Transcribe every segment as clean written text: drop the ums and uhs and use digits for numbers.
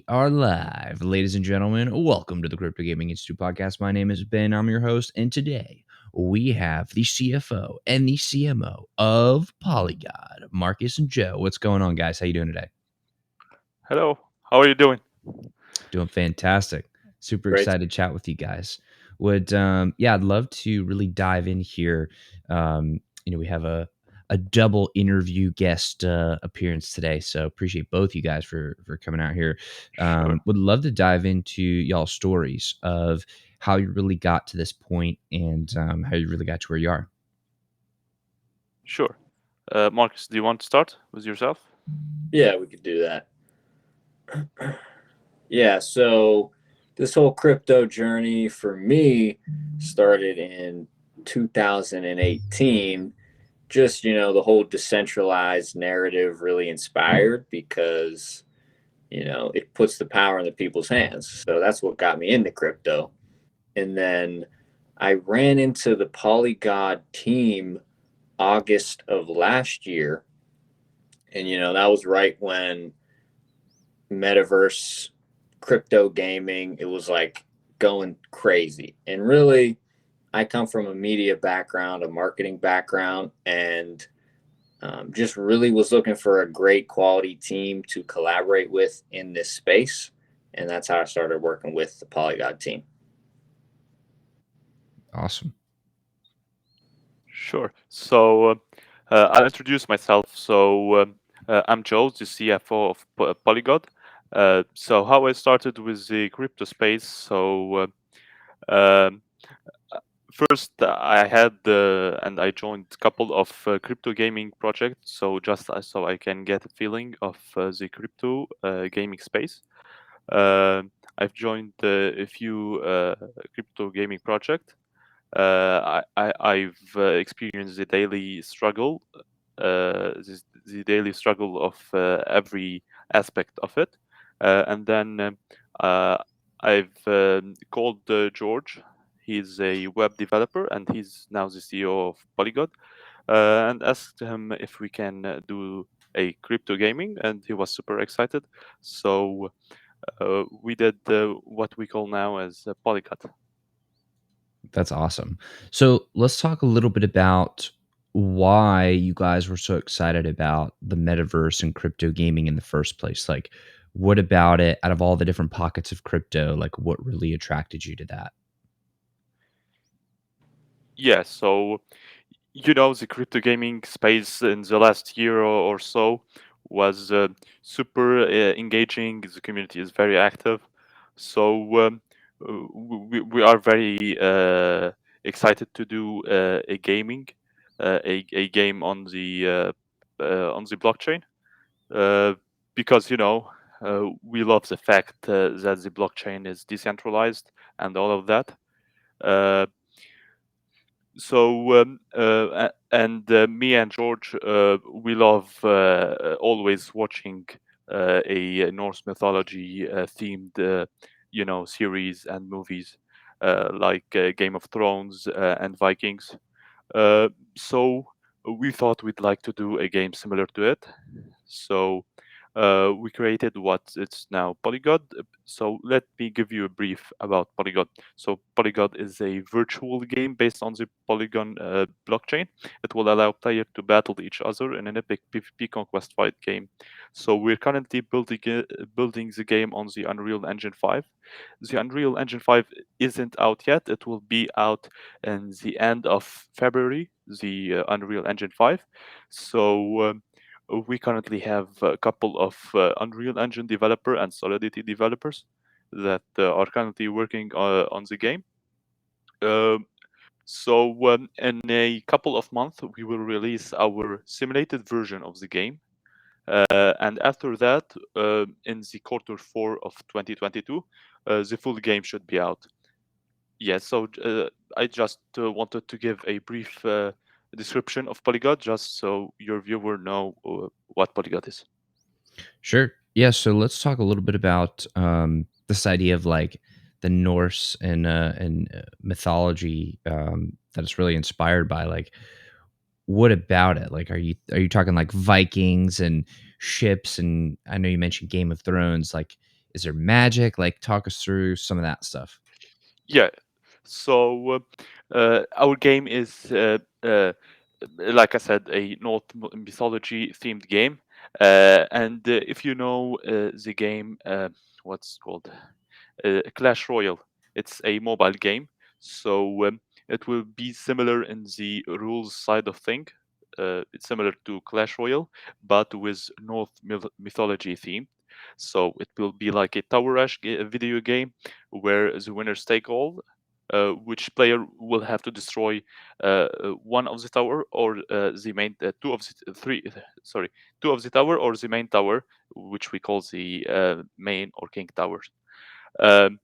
are live. Ladies and gentlemen, welcome to the Crypto Gaming Institute podcast. My name is Ben. I'm your host, and today we have the CFO and the CMO of PolyGod, Marcus and Joe. What's going on, guys? How you doing today? Hello, how are you doing? Doing fantastic. Super Great. excited to chat with you guys. I'd love to really dive in here. We have a double interview guest appearance today, so appreciate both you guys for coming out here. Sure, Would love to dive into y'all's stories of how you really got to this point and how you really got to where you are. sure. Marcus, do you want to start with yourself? Yeah, we could do that. Yeah, so this whole crypto journey for me started in 2018. Just, the whole decentralized narrative really inspired because, it puts the power in the people's hands. So that's what got me into crypto. And then I ran into the PolyGod team August of last year. And, that was right when metaverse crypto gaming, it was like going crazy. And really, I come from a media background, a marketing background, and just really was looking for a great quality team to collaborate with in this space. And that's how I started working with the PolyGod team. Awesome. Sure. So I'll introduce myself. I'm Joe, the CFO of PolyGod. So how I started with the crypto space. Um, First, I had and I joined a couple of crypto gaming projects. So just so I can get a feeling of the crypto gaming space. Uh, I've joined a few crypto gaming projects. I've experienced the daily struggle, the daily struggle of every aspect of it, and then I've called George. He's a web developer, and he's now the CEO of PolyGod, and asked him if we can do a crypto gaming, and he was super excited. So we did what we call now as PolyGod. That's awesome. So let's talk a little bit about why you guys were so excited about the metaverse and crypto gaming in the first place. Like, what about it, out of all the different pockets of crypto, like what really attracted you to that? Yeah, so the crypto gaming space in the last year or so was super engaging. The community is very active, so we are very excited to do a game on the blockchain, uh, because we love the fact that the blockchain is decentralized and all of that. Uh, Me and George, we love always watching a Norse mythology themed, series and movies like Game of Thrones and Vikings. Uh, so we thought we'd like to do a game similar to it. So we created what it's now PolyGod. So let me give you a brief about PolyGod. So PolyGod is a virtual game based on the Polygon blockchain. It will allow players to battle each other in an epic PvP conquest fight game. So we're currently building the game on the Unreal Engine 5. The Unreal Engine 5 isn't out yet. It will be out in the end of February, the Unreal Engine 5. So we currently have a couple of Unreal Engine developer and Solidity developers that are currently working on the game. In a couple of months, we will release our simulated version of the game. And after that, in the quarter 4 of 2022, the full game should be out. Yeah, so I just wanted to give a brief description of PolyGod, just so your viewer know what PolyGod is. Sure. Yeah. So let's talk a little bit about this idea of like the Norse and mythology that it's really inspired by. Like, what about it? Like, are you talking like Vikings and ships? And I know you mentioned Game of Thrones. Like, Is there magic? Like, talk us through some of that stuff. Yeah. So our game is, like I said, a North mythology themed game. And if you know the game, what's it called? Clash Royale. It's a mobile game, so it will be similar in the rules side of thing. It's similar to Clash Royale, but with North mythology theme. So it will be like a tower-ish video game where the winners take all. Which player will have to destroy one of the tower or the main two of the three sorry two of the tower or the main tower, which we call the main or king towers. Um,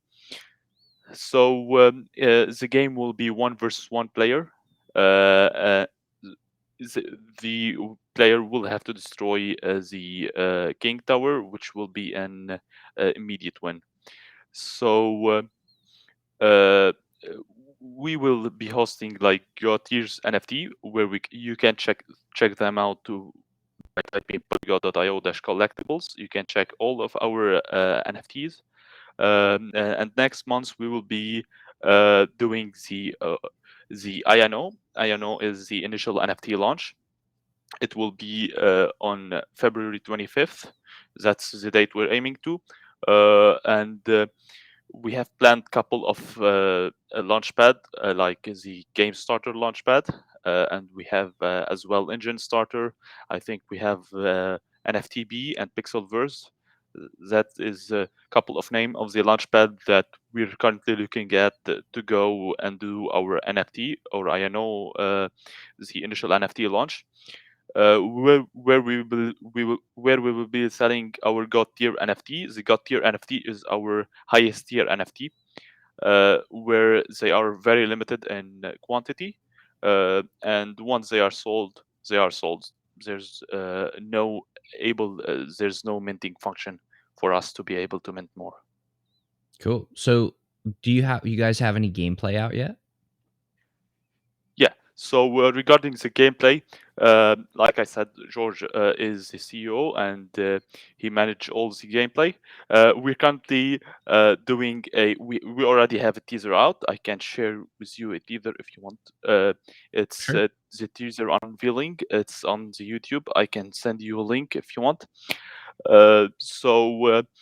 the game will be one versus one player. Uh, the player will have to destroy the king tower, which will be an immediate win. So uh, we will be hosting like your tiers NFT, where you can check them out to by typing polygod.io/collectibles. You can check all of our NFTs. And next month we will be doing the INO. INO is the initial NFT launch. It will be on February 25th. That's the date we're aiming to. And we have planned couple of a launchpad, like the Game Starter launchpad, and we have as well Engine Starter. I think we have NFTB and Pixelverse. That is a couple of name of the launchpad that we're currently looking at to go and do our NFT or INO, the initial NFT launch. Where we will be selling our God tier NFT. The God tier NFT is our highest tier NFT, where they are very limited in quantity, and once they are sold, they are sold. There's there's no minting function for us to be able to mint more. Cool. So, you guys have any gameplay out yet? Yeah. So regarding the gameplay, like I said, George is the CEO and he managed all the gameplay. We're currently doing we already have a teaser out. I can share with you a teaser if you want. It's Sure. the teaser unveiling. It's on the YouTube. I can send you a link if you want.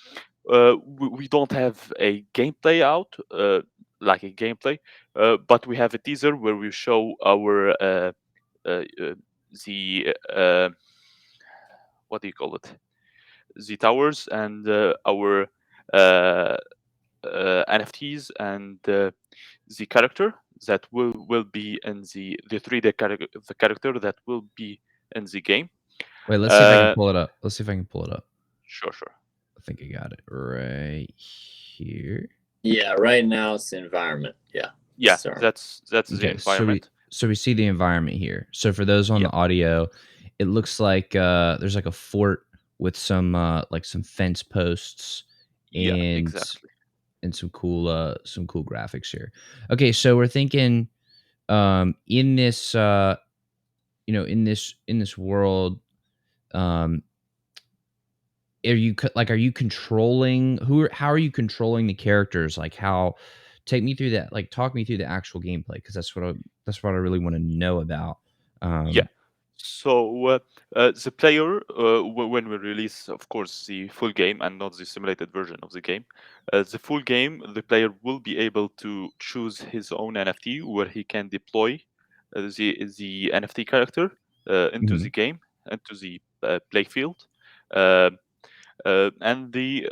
We don't have a gameplay out, like a gameplay, but we have a teaser where we show our uh, uh, the what do you call it? The towers and our uh, NFTs and the character that will be in the 3D the character that will be in the game. Wait, let's see if I can Uh, pull it up. Let's see if I can pull it up. sure. I think I got it right here. Yeah, right now it's the environment. Yeah. Yeah, Sorry. that's the Okay, environment. so we see the environment here. So for those on Yeah, the audio, it looks like there's like a fort with some fence posts yeah, and exactly. some cool graphics here. Okay, so we're thinking in this in this world, um are you controlling how are you controlling the characters? Like, how take me through that, like talk me through the actual gameplay, because that's what I really want to know about. Yeah. um So the player, when we release, of course, the full game and not the simulated version of the game, the full game, the player will be able to choose his own NFT where he can deploy the NFT character into mhm. the game, into the play field. Uh, and the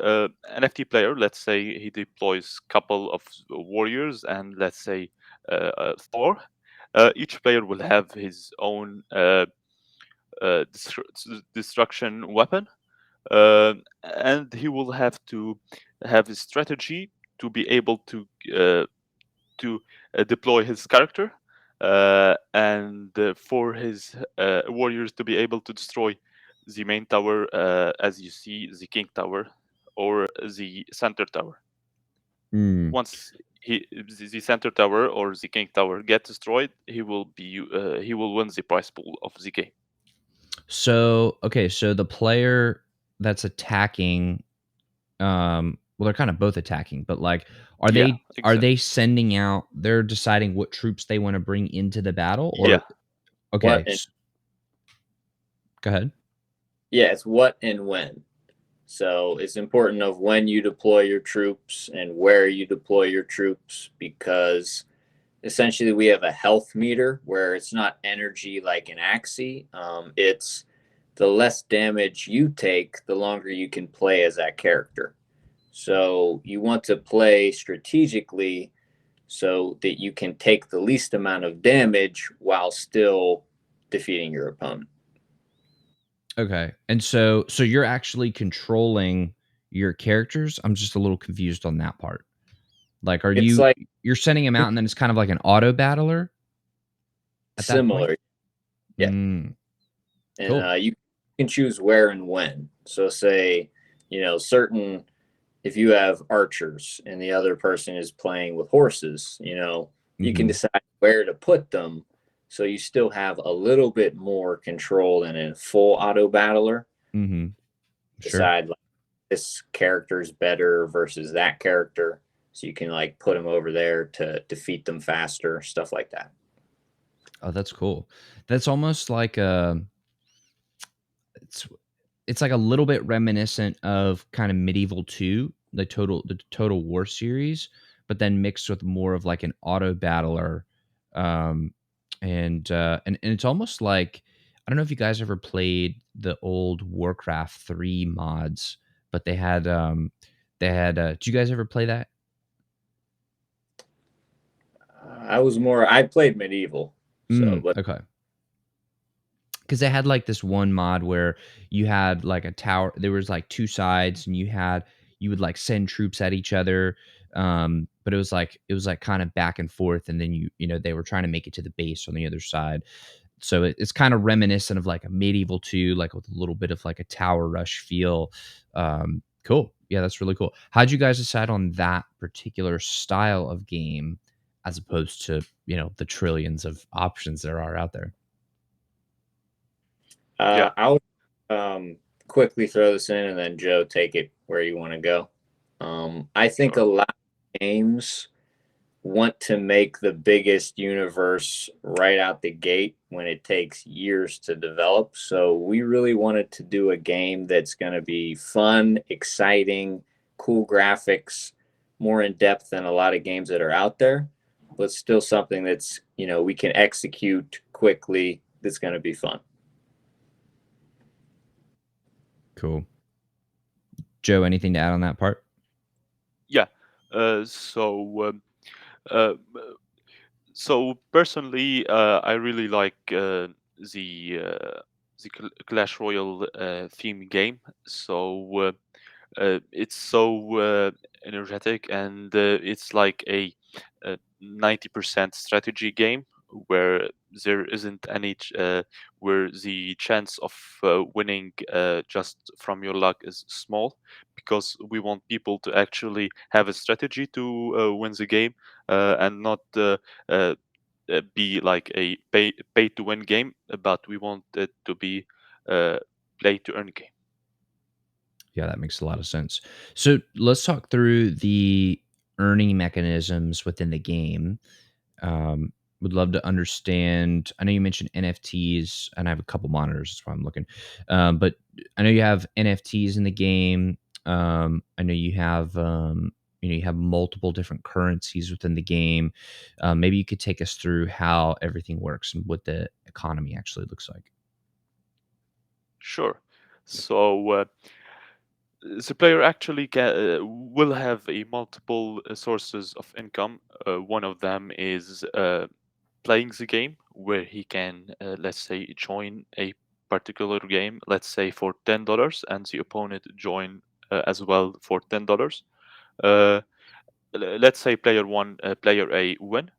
NFT player, let's say he deploys couple of warriors and let's say Thor. Each player will have his own destruction weapon, and he will have to have a strategy to be able to deploy his character, and for his warriors to be able to destroy the main tower, as you see, the king tower or the center tower. Mm. Once the center tower or the king tower get destroyed, he will win the prize pool of the game. So okay, so the player that's attacking well, they're kind of both attacking, but like, are Yeah, they exactly. sending out? They're deciding what troops they want to bring into the battle, Yeah, or okay, What and go ahead. yeah, it's what and when. So it's important of when you deploy your troops and where you deploy your troops because essentially we have a health meter where it's not energy like an Axie. It's the less damage you take, the longer you can play as that character. So you want to play strategically so that you can take the least amount of damage while still defeating your opponent. Okay, and so you're actually controlling your characters. I'm just a little confused on that part. Like, are It's like you're sending them out, and then it's kind of like an auto battler at that point? similar, yeah. Mm, And cool. you can choose where and when. So, say, certain if you have archers and the other person is playing with horses, you can Mm-hmm. decide where to put them. So you still have a little bit more control than a full auto battler. Mm-hmm. Sure. Decide like this character is better versus that character. So you can like put them over there to defeat them faster, stuff like that. Oh, that's cool. That's almost like it's it's like a little bit reminiscent of kind of Medieval 2, the Total War series, but then mixed with more of like an auto battler. Um and it's almost like, I don't know if you guys ever played the old Warcraft 3 mods, but they had did you guys ever play that? I played medieval. So, but Okay. Because they had like this one mod where you had like a tower. There was like two sides, and you would like send troops at each other. But it was like kind of back and forth, and then they were trying to make it to the base on the other side. So it's kind of reminiscent of like a medieval 2, like with a little bit of like a tower rush feel. Cool. Yeah, that's really cool. How'd you guys decide on that particular style of game as opposed to the trillions of options there are out there? yeah, I'll quickly throw this in and then Joe take it where you want to go. I think a sure. lot of games want to make the biggest universe right out the gate when it takes years to develop. So we really wanted to do a game that's going to be fun, exciting, cool graphics, more in depth than a lot of games that are out there, but still something that's, we can execute quickly that's going to be fun. Cool. Joe, anything to add on that part? Yeah. So uh, so personally, I really like the Clash Royale theme game. So it's so energetic, and it's like a 90% strategy game where there isn't where the chance of winning just from your luck is small, because we want people to actually have a strategy to win the game, and not uh, be like a pay to win game, but we want it to be uh, play to earn game. Yeah, that makes a lot of sense. So let's talk through the earning mechanisms within the game. Um, would love to understand. I know you mentioned NFTs, and I have a couple monitors. That's why I'm looking. But I know you have NFTs in the game. I know you have multiple different currencies within the game. Maybe you could take us through how everything works and what the economy actually looks like. Sure. So the player actually will have a multiple sources of income. One of them is playing the game, where he can, let's say, join a particular game, let's say for $10, and the opponent join as well for $10. Uh, let's say player one, player A win.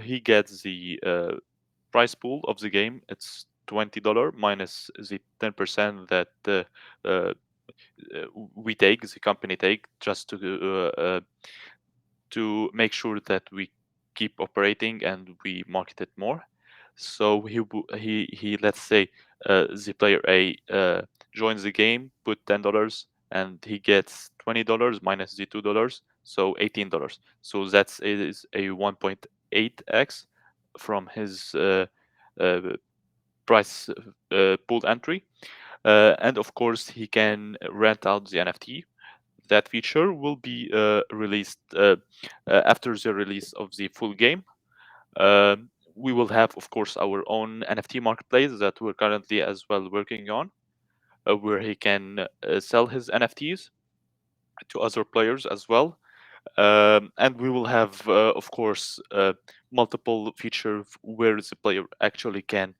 He gets the price pool of the game. It's $20 minus the 10% that uh, the company take, just to make sure that we keep operating and we market it more. So he let's say the player A joins the game, put $10, and he gets $20 minus the $2, so $18. So that is a 1.8x from his price pool entry. And of course, he can rent out the NFT. That feature will be released after the release of the full game. We will have, of course, our own NFT marketplace that we're currently as well working on, where he can sell his NFTs to other players as well. And we will have, of course, multiple features where the player actually can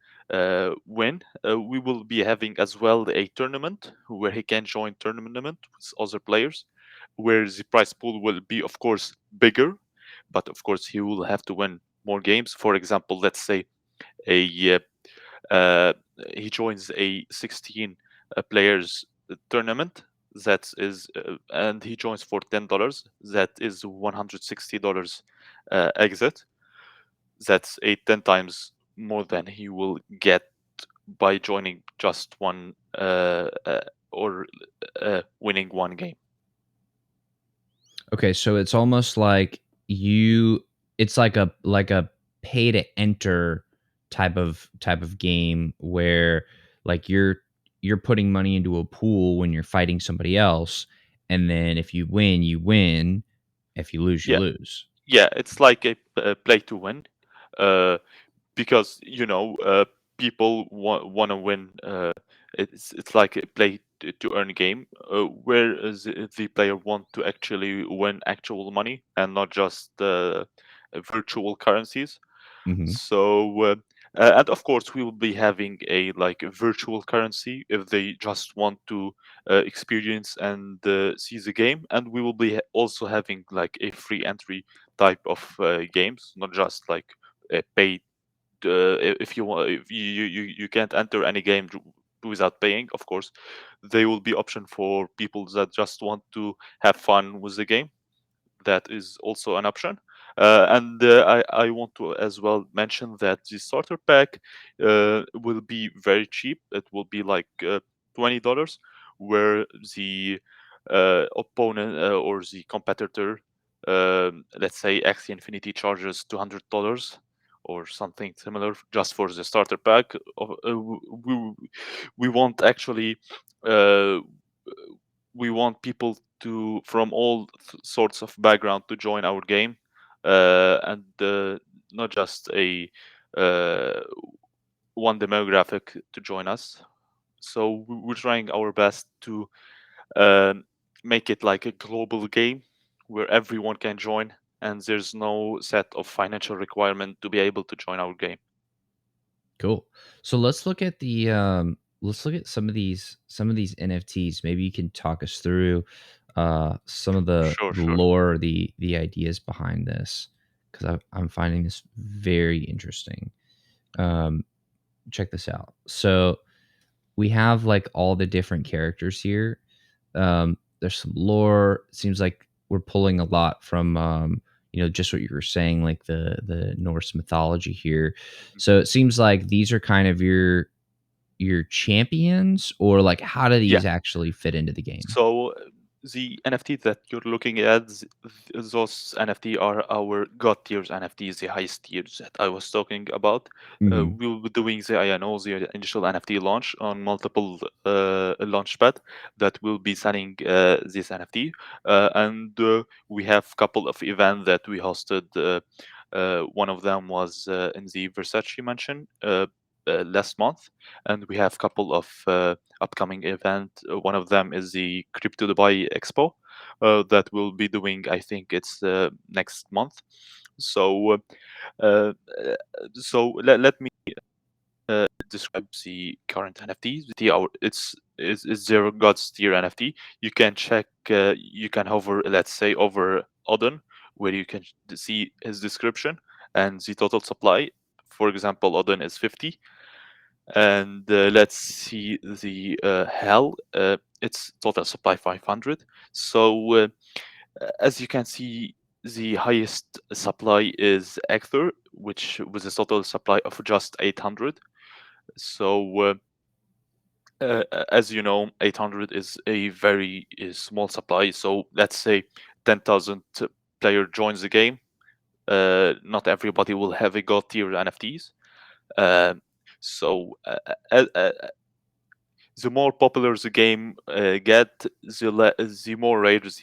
win. We will be having as well a tournament where he can join tournament with other players, where the prize pool will be, of course, bigger, but of course he will have to win more games. For example, let's say a uh, he joins a 16 players tournament that is and he joins for $10, that is $160 exit. That's 10 times more than he will get by joining just one or winning one game. Okay, so it's almost like it's like a pay to enter type of game where like you're putting money into a pool when you're fighting somebody else, and then if you win, you win. If you lose, you Yeah, lose. yeah, it's like a play to win. Uh, because people want to win. It's like a play to earn game, whereas the player want to actually win actual money and not just virtual currencies. Mhm. So and of course we will be having a like a virtual currency if they just want to experience and see the game, and we will be also having like a free entry type of games, not just like pay if you want, if you can't enter any game without paying. Of course there will be option for people that just want to have fun with the game. That is also an option. And I want to as well mention that the starter pack will be very cheap. It will be like $20, where the opponent or the competitor, let's say Axie Infinity, charges $200 or something similar just for the starter pack. We want actually uh, we want people to from all sorts of background to join our game, and not just a uh, one demographic to join us. So we're trying our best to um, make it like a global game where everyone can join, and there's no set of financial requirement to be able to join our game. Cool. So let's look at some of these NFTs. Maybe you can talk us through some of Sure, the sure. lore, the ideas behind this, because I'm finding this very interesting. Um, check this out. So we have like all the different characters here. There's some lore. It seems like we're pulling a lot from just what you were saying, like the Norse mythology here. So it seems like these are kind of your champions, or like how do Yeah. these actually fit into the game? So the NFT that you're looking at, those NFT are our God tiers NFTs, the highest tiers that I was talking about. Hmm. We'll be doing the INO, the initial NFT launch on multiple launchpad that will be selling this NFT. And we have couple of events that we hosted. One of them was in the Versace mansion last month, and we have couple of upcoming event. One of them is the Crypto Dubai Expo that we'll be doing. I think it's next month. So, uh, uh, let me describe the current NFTs. It's zero God's tier NFT. You can check. You can hover, let's say, over Odin, where you can see his description and the total supply. For example, Odin is 50, and let's see the hell, its total supply 500. So as you can see, the highest supply is Ector, which with a total supply of just 800. So as you know, 800 is a very small supply. So let's say 10,000 player joins the game. Not everybody will have a God tier NFTs. So the more popular the game get, the more rare this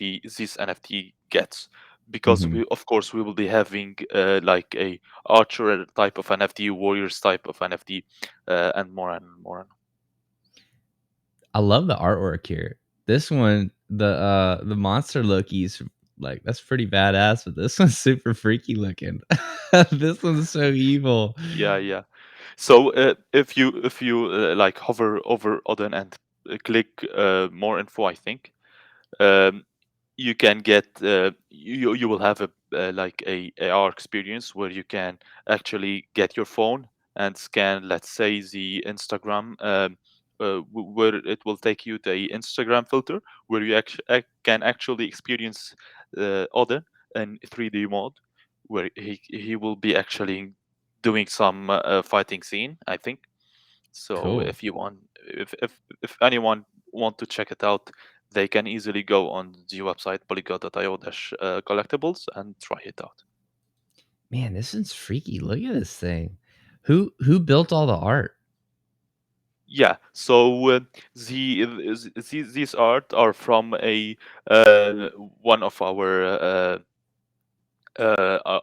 NFT gets. Because Mhm. of course, we will be having like a archer type of NFT, warriors type of NFT, and more and more. I love the artwork here. This one, the monster Loki's like that's pretty badass, but this one's super freaky looking. This one's so evil. Yeah, yeah. So if you like hover over Odin and click more info, I think um, you can get you will have a like a AR experience where you can actually get your phone and scan, let's say, the Instagram where it will take you to a Instagram filter where you can actually experience Odin in 3D mode, where he will be actually doing some fighting scene, I think. So Cool. if you want, if anyone want to check it out, they can easily go on the website polygod.io-collectibles and try it out. Man, this one's freaky. Look at this thing. Who built all the art? Yeah. So these art are from a one of our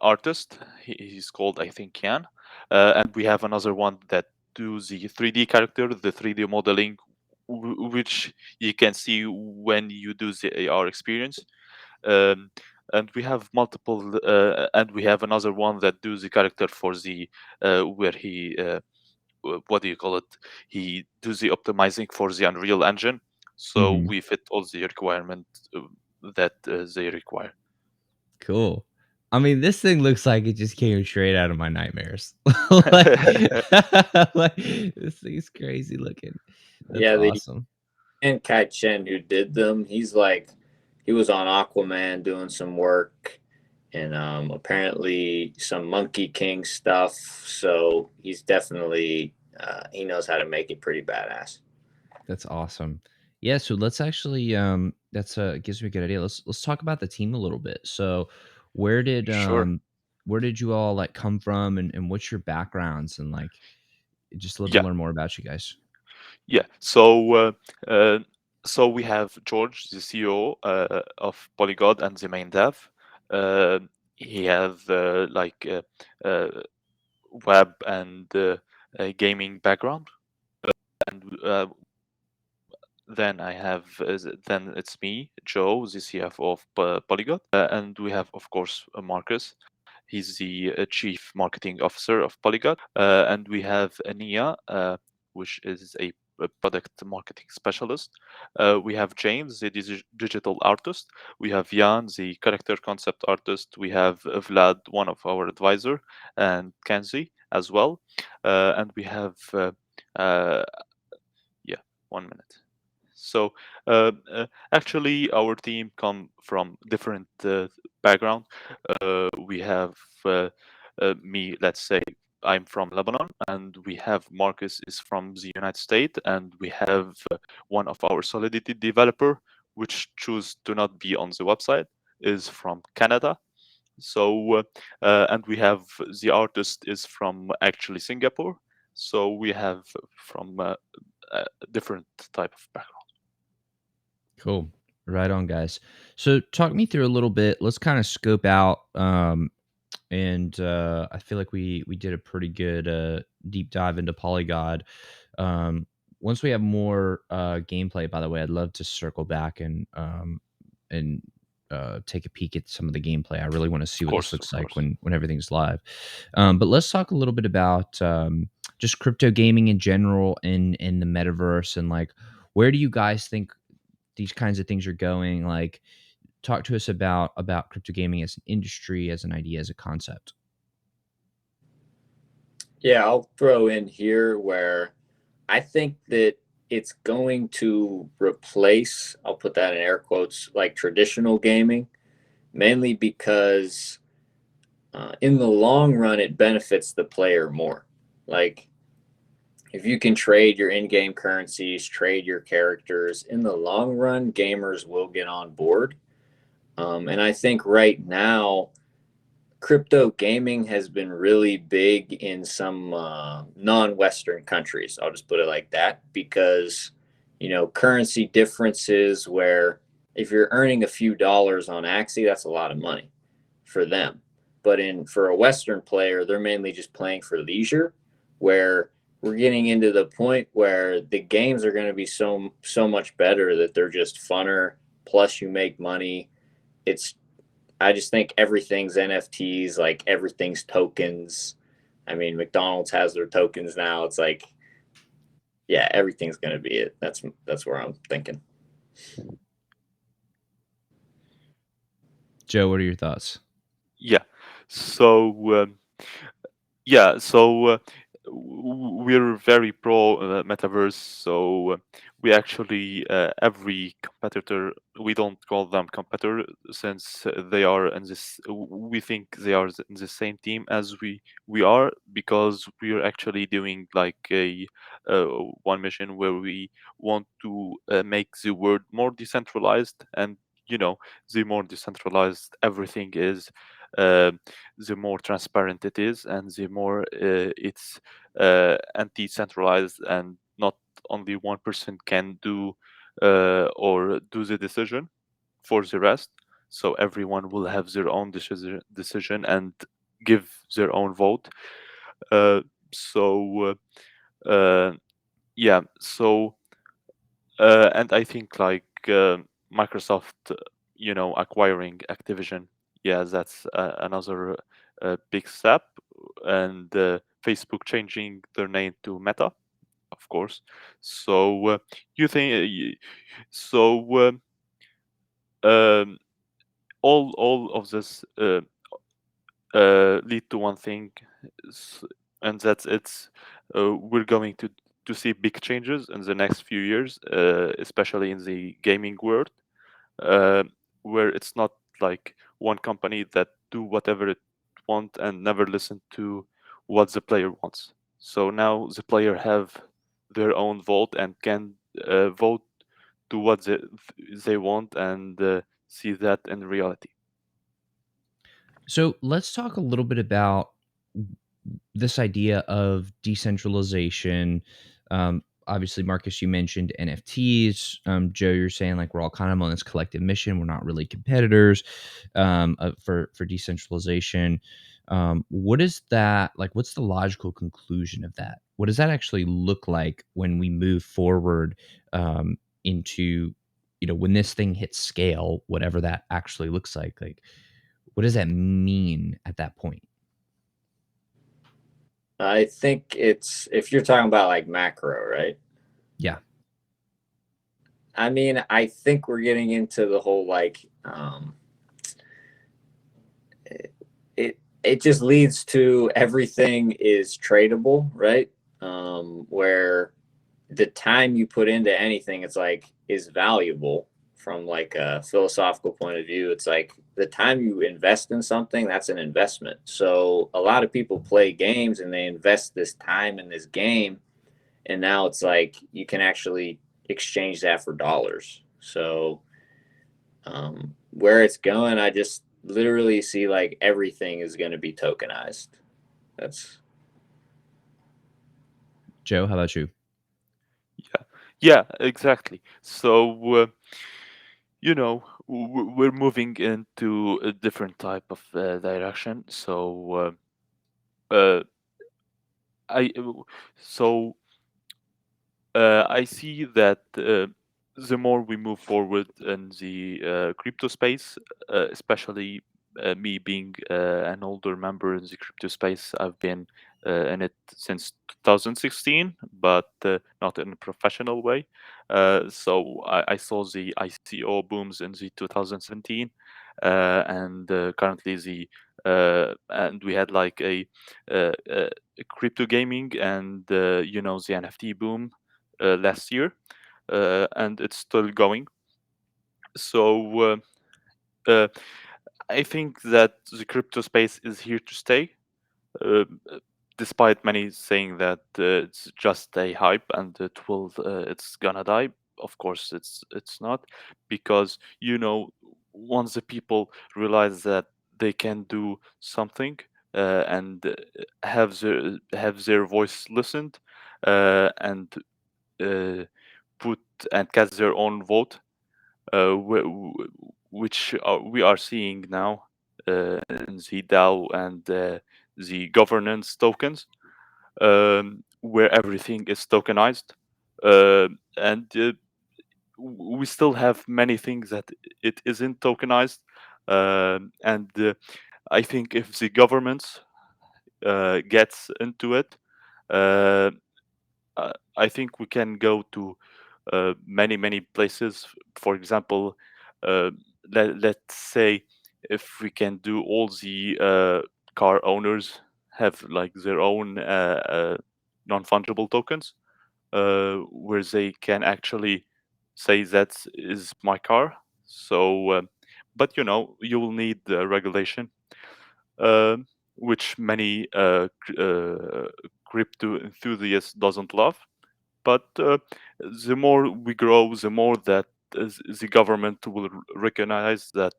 artist. He's called, I think, Yan. And we have another one that do the 3D character, the 3D modeling, which you can see when you do the AR experience. Um, and we have multiple, and we have another one that do the character for the where he what do you call it? He does the optimizing for the Unreal Engine, so Mhm. we fit all the requirement that they require. Cool. I mean, this thing looks like it just came straight out of my nightmares. Like like, this thing's crazy looking. That's Yeah, the awesome. and Kai Chen who did them, he was on Aquaman doing some work and apparently some Monkey King stuff. So he's definitely he knows how to make it pretty badass. That's awesome. Yeah, so let's actually that's gives me a good idea. Let's talk about the team a little bit. So where did Sure. um where did you all like come from and what's your backgrounds and like just love to Yeah. learn more about you guys. Yeah. So we have George, the CEO of PolyGod and the main dev. Uh, he has uh, web and gaming background, and then I have then it's me, Joe, the CFO of PolyGod, and we have, of course, Marcus. He's the chief marketing officer of PolyGod, and we have Ania, which is a product marketing specialist. We have James, the digital artist. We have Jan, the character concept artist. We have Vlad, one of our advisor, and Kenzie as well. And we have uh, yeah, 1 minute. So actually, our team come from different background. We have me. Let's say I'm from Lebanon, and we have Marcus is from the United States, and we have one of our Solidity developer, which choose to not be on the website, is from Canada. So and we have the artist is from actually Singapore. So we have from different type of background. Cool. Right on, guys. So talk me through a little bit. Let's kind of scope out and I feel like we did a pretty good deep dive into PolyGod. Um, Once we have more gameplay, by the way, I'd love to circle back and take a peek at some of the gameplay. I really want to see Of what this course, looks of like course. when everything's live. But let's talk a little bit about just crypto gaming in general in the metaverse and like where do you guys think these kinds of things are going? Like, talk to us about crypto gaming as an industry, as an idea, as a concept. Yeah, I'll throw in here where I think that it's going to replace, I'll put that in air quotes, like traditional gaming, mainly because in the long run, it benefits the player more. Like, if you can trade your in-game currencies, trade your characters, in the long run, gamers will get on board. And I think right now, crypto gaming has been really big in some non-Western countries. I'll just put it like that, because currency differences where if you're earning a few dollars on Axie, that's a lot of money for them. But for a Western player, they're mainly just playing for leisure, where we're getting into the point where the games are going to be so much better that they're just funner. Plus, you make money. It's I just think everything's NFTs, like everything's tokens. I mean, McDonald's has their tokens now. It's like, yeah, everything's gonna be it. That's where I'm thinking. Joe, what are your thoughts? Yeah. So we're very pro metaverse. So we actually every competitor, we don't call them competitor, since they are in this. We think they are in the same team as we are, because we are actually doing like a one mission where we want to make the world more decentralized. And the more decentralized everything is, uh, the more transparent it is, and the more it's anti-centralized, and not only one person can do or do the decision for the rest. So everyone will have their own decision and give their own vote. Uh, so yeah. So and I think like Microsoft, acquiring Activision, yeah, that's another big step, and Facebook changing their name to Meta, of course. So you think so? Um, all of this lead to one thing, s- and that's it's we're going to see big changes in the next few years, especially in the gaming world, uh, where it's not like one company that do whatever it want and never listen to what the player wants. So now the player have their own vote and can vote to what they want, and see that in reality. So let's talk a little bit about this idea of decentralization. Obviously, Marcus, you mentioned NFTs. Joe, you're saying like we're all kind of on this collective mission. We're not really competitors for decentralization. What is that like? What's the logical conclusion of that? What does that actually look like when we move forward into when this thing hits scale, whatever that actually looks like? Like, what does that mean at that point? I think it's if you're talking about like macro, right? Yeah. I mean, I think we're getting into the whole like it just leads to everything is tradable, right? Where the time you put into anything, it's like is valuable from like a philosophical point of view. It's like the time you invest in something, that's an investment. So a lot of people play games and they invest this time in this game, and now it's like you can actually exchange that for dollars. So where it's going, I just literally see like everything is going to be tokenized. That's Joe, how about you? Yeah, yeah, exactly. So we're moving into a different type of direction. Uh, I so I see that the more we move forward in the crypto space, especially me being an older member in the crypto space, I've been in it since 2016, but not in a professional way. So I saw the ICO booms in the 2017, and currently and we had like a crypto gaming, and the NFT boom last year, and it's still going. So uh, I think that the crypto space is here to stay. Uh, despite many saying that it's just a hype and it's gonna die. Of course, it's not, because once the people realize that they can do something and have their voice listened and uh, put and cast their own vote, which we are seeing now in the DAO and the governance tokens, where everything is tokenized, and we still have many things that it isn't tokenized, and I think if the governments gets into it, uh, I think we can go to many places. For example, uh, let's say if we can do all the car owners have like their own non-fungible tokens, where they can actually say that is my car. So, but you will need regulation, um, which many crypto enthusiasts doesn't love. But the more we grow, the more that the government will recognize that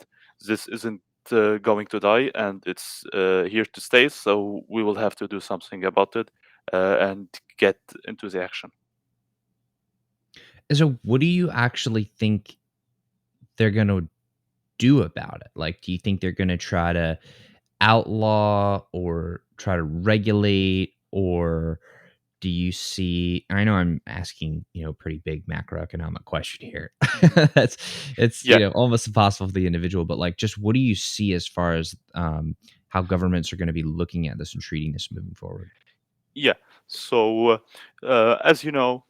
this isn't going to die and it's here to stay. So we will have to do something about it and get into the action. So, what do you actually think they're going to do about it? Like, do you think they're going to try to outlaw or try to regulate, or do you see? I know I'm asking, pretty big macroeconomic question here. That's it's Yeah, almost impossible for the individual, but like, just what do you see as far as how governments are going to be looking at this and treating this moving forward? yeah. So as you know,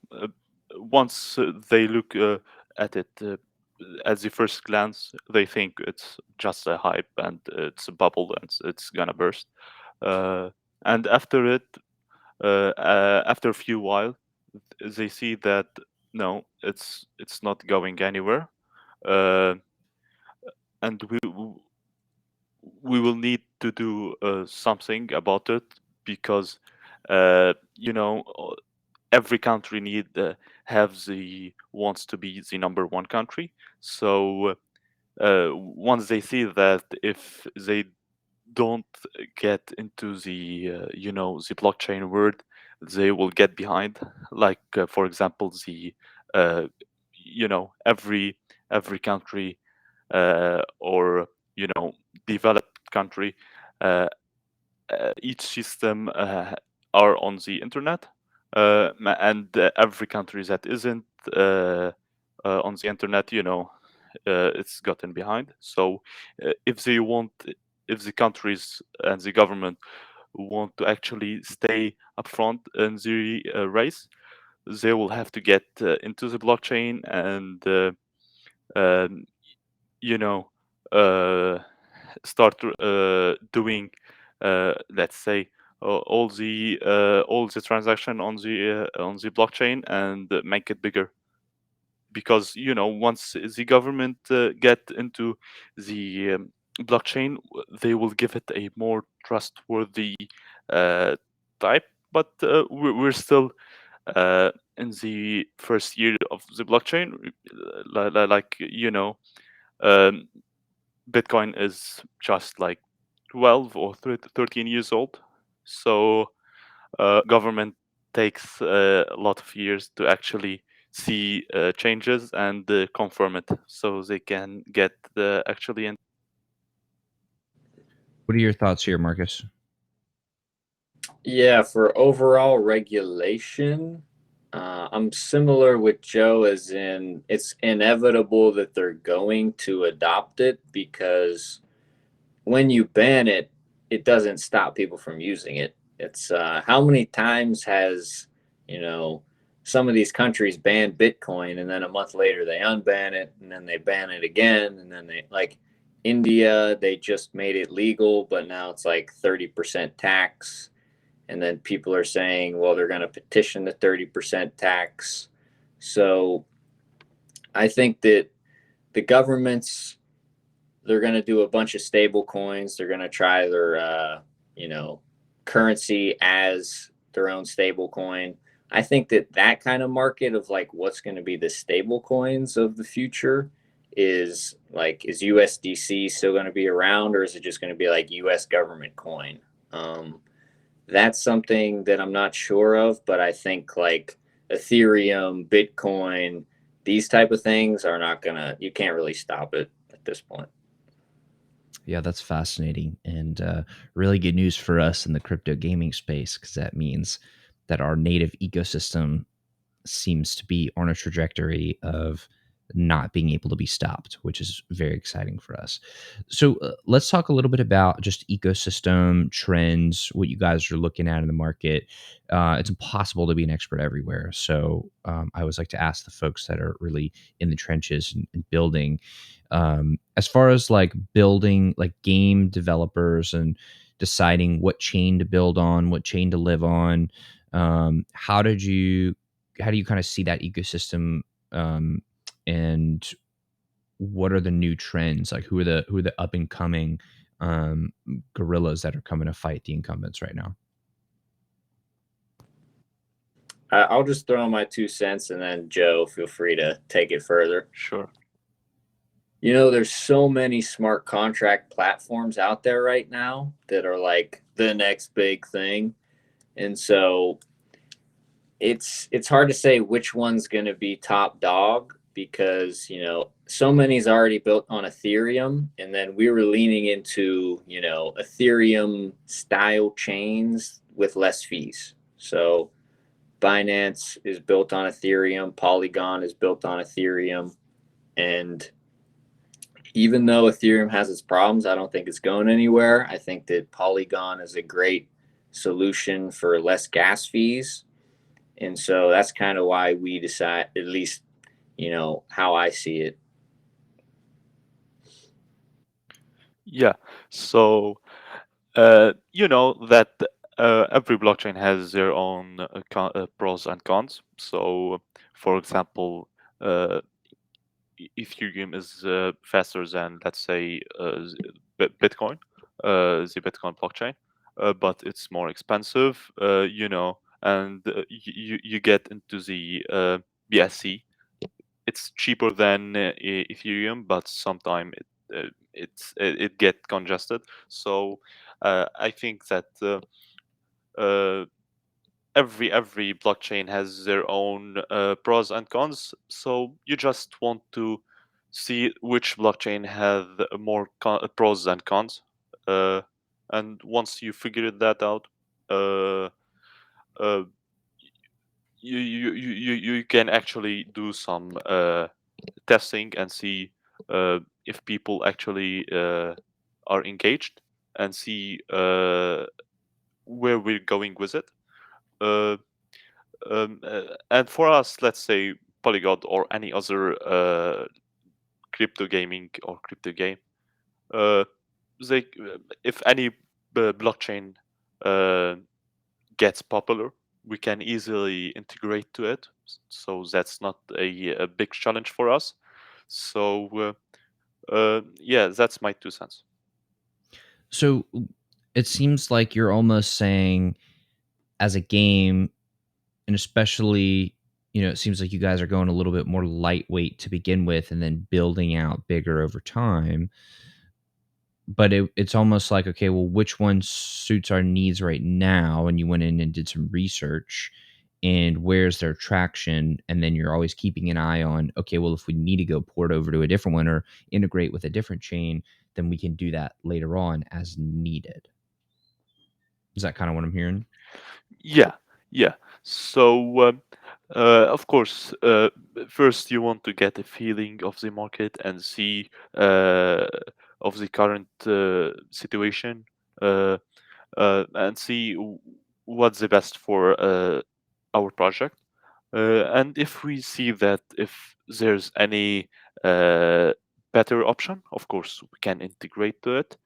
once they look at it at the first glance, they think it's just a hype and it's a bubble and it's gonna burst. Uh, and after a few while, they see that no, it's not going anywhere, uh, and we will need to do something about it, because every country wants to be the number one country. So once they see that if they don't get into the blockchain world, they will get behind. Like for example, the uh, every country or developed country, uh, each system are on the internet, and every country that isn't uh, on the internet, it's gotten behind. So if they want, if the countries and the government want to actually stay up front in the race, they will have to get into the blockchain and um, you know uh, start doing, let's say, all the transaction on the blockchain and make it bigger, because once the government get into the blockchain, they will give it a more trustworthy uh, type. But we're still in the first year of the blockchain, like um, Bitcoin is just like 12 or 13 years old. So government takes a lot of years to actually see changes and confirm it, so they can get actually in. What are your thoughts here, Marcus? Yeah, for overall regulation, I'm similar with Joe, as in it's inevitable that they're going to adopt it, because when you ban it, it doesn't stop people from using it. It's how many times has, you know, some of these countries banned Bitcoin and then a month later they unban it and then they ban it again, and then they, like India, they just made it legal, but now it's like 30% tax. And then people are saying, well, they're going to petition the 30% tax. So I think that the governments, they're going to do a bunch of stable coins. They're going to try their, you know, currency as their own stable coin. I think that kind of market of like what's going to be the stable coins of the future is like, is USDC still going to be around, or is it just going to be like US government coin? That's something that I'm not sure of, but I think like Ethereum, Bitcoin, these type of things are not gonna, you can't really stop it at this point. Yeah, that's fascinating and really good news for us in the crypto gaming space, because that means that our native ecosystem seems to be on a trajectory of not being able to be stopped, which is very exciting for us. So let's talk a little bit about just ecosystem trends, what you guys are looking at in the market. It's impossible to be an expert everywhere. So I always like to ask the folks that are really in the trenches and building. As far as like building, like game developers and deciding what chain to build on, what chain to live on, how do you kind of see that ecosystem, um, and what are the new trends? Like who are the up and coming gorillas that are coming to fight the incumbents right now? I'll just throw in my 2 cents, and then Joe, feel free to take it further. Sure. You know, there's so many smart contract platforms out there right now that are like the next big thing. And so it's hard to say which one's going to be top dog, because, you know, so many's already built on Ethereum, and then we were leaning into, you know, Ethereum style chains with less fees. So Binance is built on Ethereum, Polygon is built on Ethereum, and even though Ethereum has its problems, I don't think it's going anywhere. I think that Polygon is a great solution for less gas fees. And so that's kind of why we decide, at least, you know, how I see it. Yeah. So, you know that every blockchain has their own pros and cons. So, for example, uh, Ethereum is faster than, let's say, Bitcoin, the Bitcoin blockchain, but it's more expensive, you know, and you get into the BSC. It's cheaper than Ethereum, but sometimes it get congested. So I think that uh, every blockchain has their own pros and cons. So you just want to see which blockchain has more pros and cons, uh, and once you figured that out, uh, uh, you can actually do some testing and see if people actually are engaged, and see where we're going with it. Uh, and for us, let's say PolyGod or any other crypto gaming or crypto game, uh, they if any blockchain uh, gets popular, we can easily integrate to it. So that's not a big challenge for us. So yeah, that's my 2 cents. So it seems like you're almost saying, as a game, and especially, you know, it seems like you guys are going a little bit more lightweight to begin with and then building out bigger over time. But it's almost like, okay, well, which one suits our needs right now? And you went in and did some research, and where's their traction? And then you're always keeping an eye on, okay, well, if we need to go port over to a different one or integrate with a different chain, then we can do that later on as needed. Is that kind of what I'm hearing? Yeah, yeah. So of course, first you want to get a feeling of the market and see of the current situation, uh, and see what's the best for our project. And if we see that if there's any better option, of course we can integrate to it.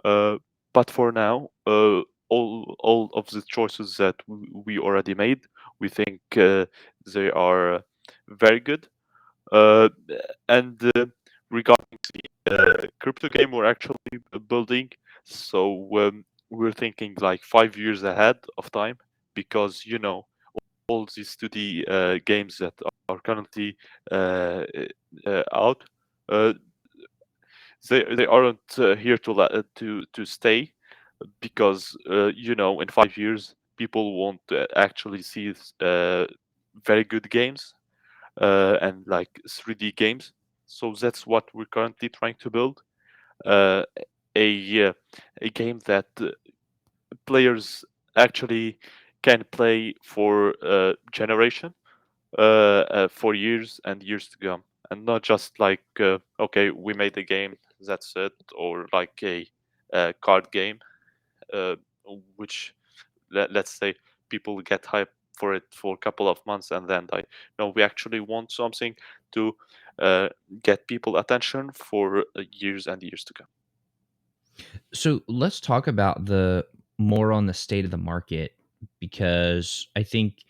Uh, but for now, all of the choices that we already made, we think they are very good. Uh, and regarding the crypto game we're actually building, so we're thinking like 5 years ahead of time, because all these 2D games that are currently out, uh, they aren't here to stay, because in 5 years people want to actually see very good games, and like 3D games. So that's what we're currently trying to build, uh, a a game that players actually can play for generation, for years and years to come, and not just like okay, we made a game, that's it, or like a card game, uh, which let's say people get hype for it for a couple of months and then die. No, we actually want something to uh, get people attention for years and years to come. So let's talk about the more on the state of the market, because I think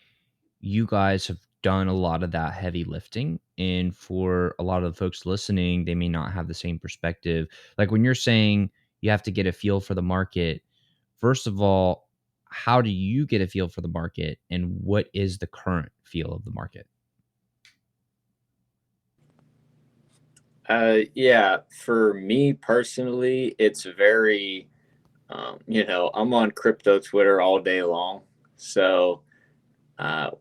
you guys have done a lot of that heavy lifting. And for a lot of the folks listening, they may not have the same perspective. Like when you're saying you have to get a feel for the market, first of all, how do you get a feel for the market, and what is the current feel of the market? Yeah, for me personally, it's very, I'm on crypto Twitter all day long. So uh,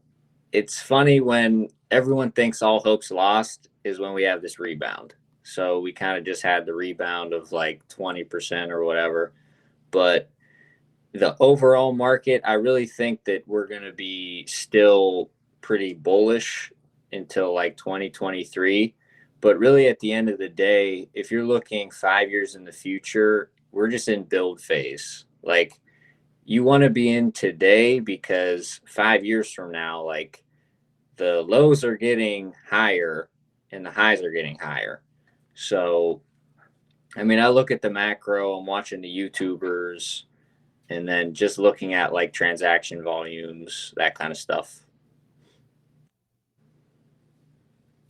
it's funny when everyone thinks all hope's lost is when we have this rebound. So we kind of just had the rebound of like 20% or whatever. But the overall market, I really think that we're going to be still pretty bullish until like 2023. But really, at the end of the day, if you're looking 5 years in the future, we're just in build phase. Like, you want to be in today because 5 years from now, like, the lows are getting higher and the highs are getting higher. So, I mean, I look at the macro, I'm watching the YouTubers, and then just looking at like transaction volumes, that kind of stuff.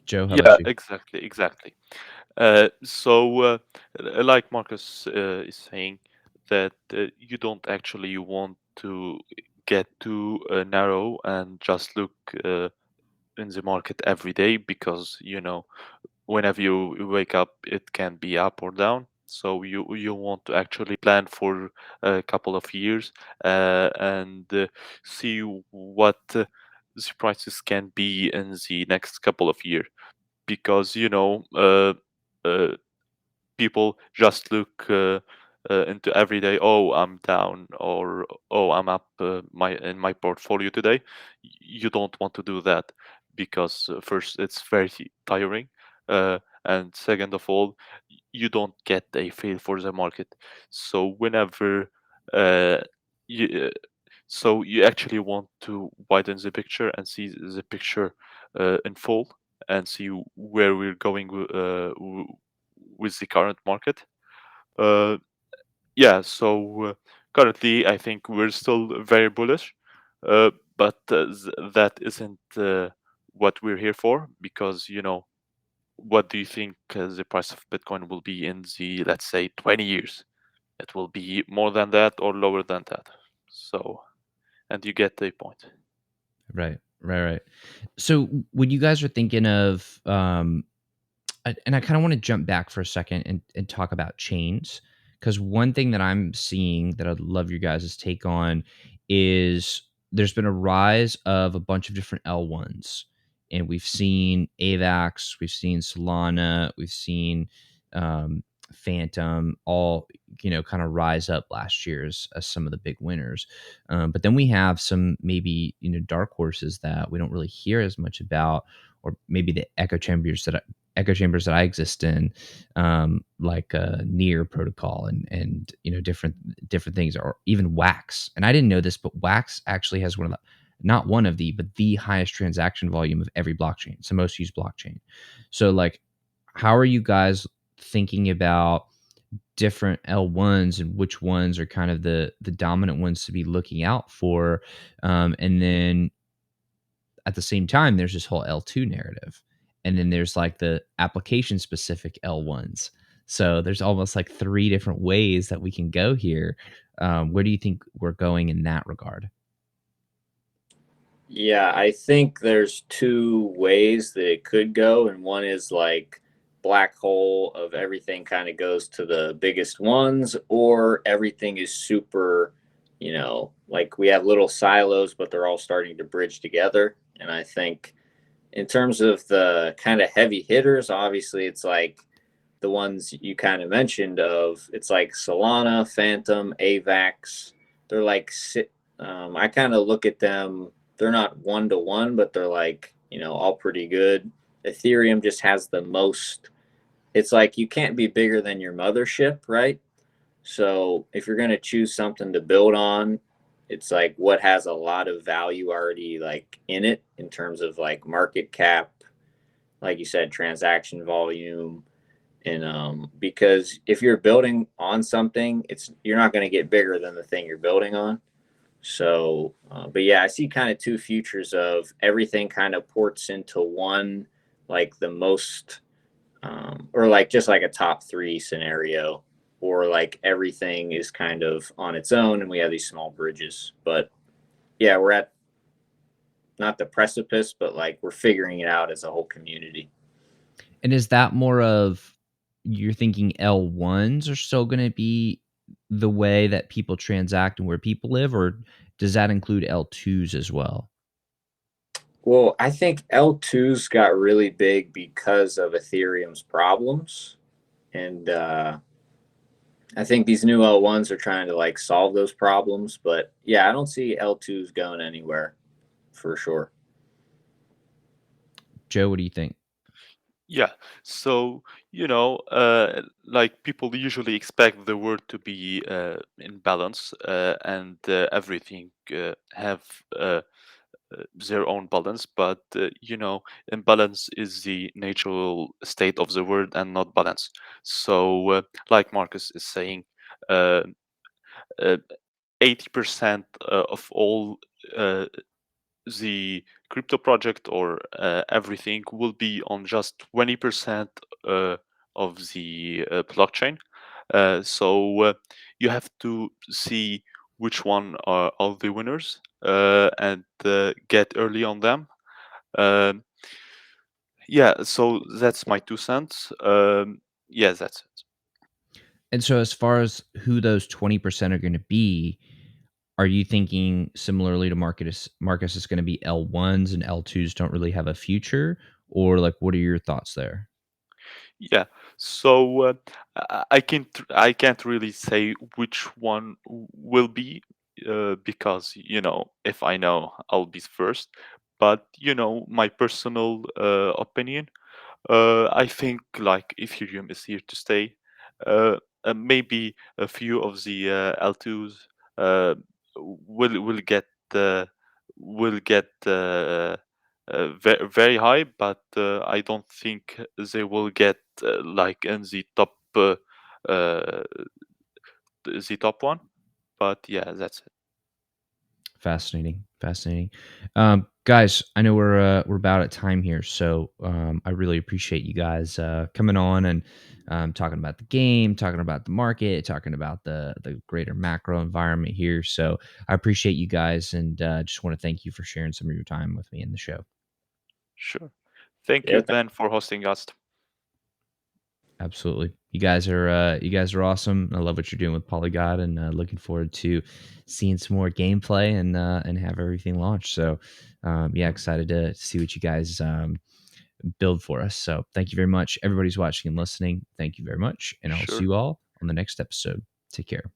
Joe, how Yeah, about you? exactly. So, like Marcus is saying, that you don't actually want to get too narrow and just look in the market every day, because whenever you wake up, it can be up or down. So you want to actually plan for a couple of years, and see what the prices can be in the next couple of years, because uh, people just look into every day. Oh, I'm down, or oh, I'm up my portfolio today. You don't want to do that, because first, it's very tiring, and second of all, you don't get a feel for the market. So whenever uh, you so you actually want to widen the picture and see the picture in full, and see where we're going with the current market. Uh, yeah, so currently I think we're still very bullish, but that isn't what we're here for, because what do you think the price of Bitcoin will be in the, let's say, 20 years? It will be more than that or lower than that. So, and you get the point. Right, right. So when you guys are thinking of, and I kind of want to jump back for a second and talk about chains, because one thing that I'm seeing that I'd love your guys' take on is there's been a rise of a bunch of different L1s, and we've seen AVAX, we've seen Solana, we've seen um, Phantom, all kind of rise up last year as some of the big winners. But then we have some maybe dark horses that we don't really hear as much about, or maybe the echo chambers that I exist in, like Near protocol and different things, or even Wax. And I didn't know this, but Wax actually has one of the, not one of the, but the highest transaction volume of every blockchain. It's the most used blockchain. So like, how are you guys thinking about different L1s and which ones are kind of the dominant ones to be looking out for? And then at the same time, there's this whole L2 narrative. And then there's like the application specific L1s. So there's almost like 3 different ways that we can go here. Where do you think we're going in that regard? Yeah, I think there's two ways that it could go, and one is like black hole of everything kind of goes to the biggest ones, or everything is super, like we have little silos, but they're all starting to bridge together. And I think in terms of the kind of heavy hitters, obviously it's like the ones you kind of mentioned of it's like Solana, Phantom, AVAX. They're like I kind of look at them. They're not one to one, but they're like all pretty good. Ethereum just has the most. It's like you can't be bigger than your mothership, right? So if you're gonna choose something to build on, it's like what has a lot of value already like in it in terms of like market cap, like you said, transaction volume, and because if you're building on something, you're not going to get bigger than the thing you're building on. So but yeah, I see kind of two futures of everything kind of ports into one, like the most or like just like a top three scenario, or like everything is kind of on its own and we have these small bridges. But yeah, we're at not the precipice, but like we're figuring it out as a whole community. And is that more of you're thinking L1s are still gonna be the way that people transact and where people live, or does that include L2s as well? Well, I think L2's got really big because of Ethereum's problems. And I think these new L1s are trying to like solve those problems. But yeah, I don't see L2's going anywhere for sure. Joe, what do you think? Yeah. So, like people usually expect the world to be in balance, and everything have their own balance. But, imbalance is the natural state of the world and not balance. So, like Marcus is saying, uh, uh, 80% of all uh, the crypto project or everything will be on just 20% uh, of the blockchain. So you have to see which one are the winners and get early on them. Um, yeah, so that's my 2 cents. Yeah, that's it. And so as far as who those 20% are gonna be, are you thinking similarly to Marcus is gonna be L1s and L2s don't really have a future? Or, like, what are your thoughts there? Yeah. So I can't really say which one will be because if I know I'll be first. But my personal opinion, I think like Ethereum is here to stay. Maybe a few of the L2s uh, will get uh, very high, but I don't think they will get like in uh, the top one. But yeah, that's it. Fascinating, fascinating. Guys, I know we're about at time here, so I really appreciate you guys coming on and talking about the game, talking about the market, talking about the greater macro environment here. So I appreciate you guys, and just want to thank you for sharing some of your time with me in the show. Sure. Thank you, Yeah, Ben, for hosting us. Absolutely. You guys are awesome. I love what you're doing with PolyGod, and looking forward to seeing some more gameplay and have everything launched. So yeah, excited to see what you guys build for us. So thank you very much. Everybody's watching and listening. Thank you very much. And I will see Sure. you all on the next episode. Take care.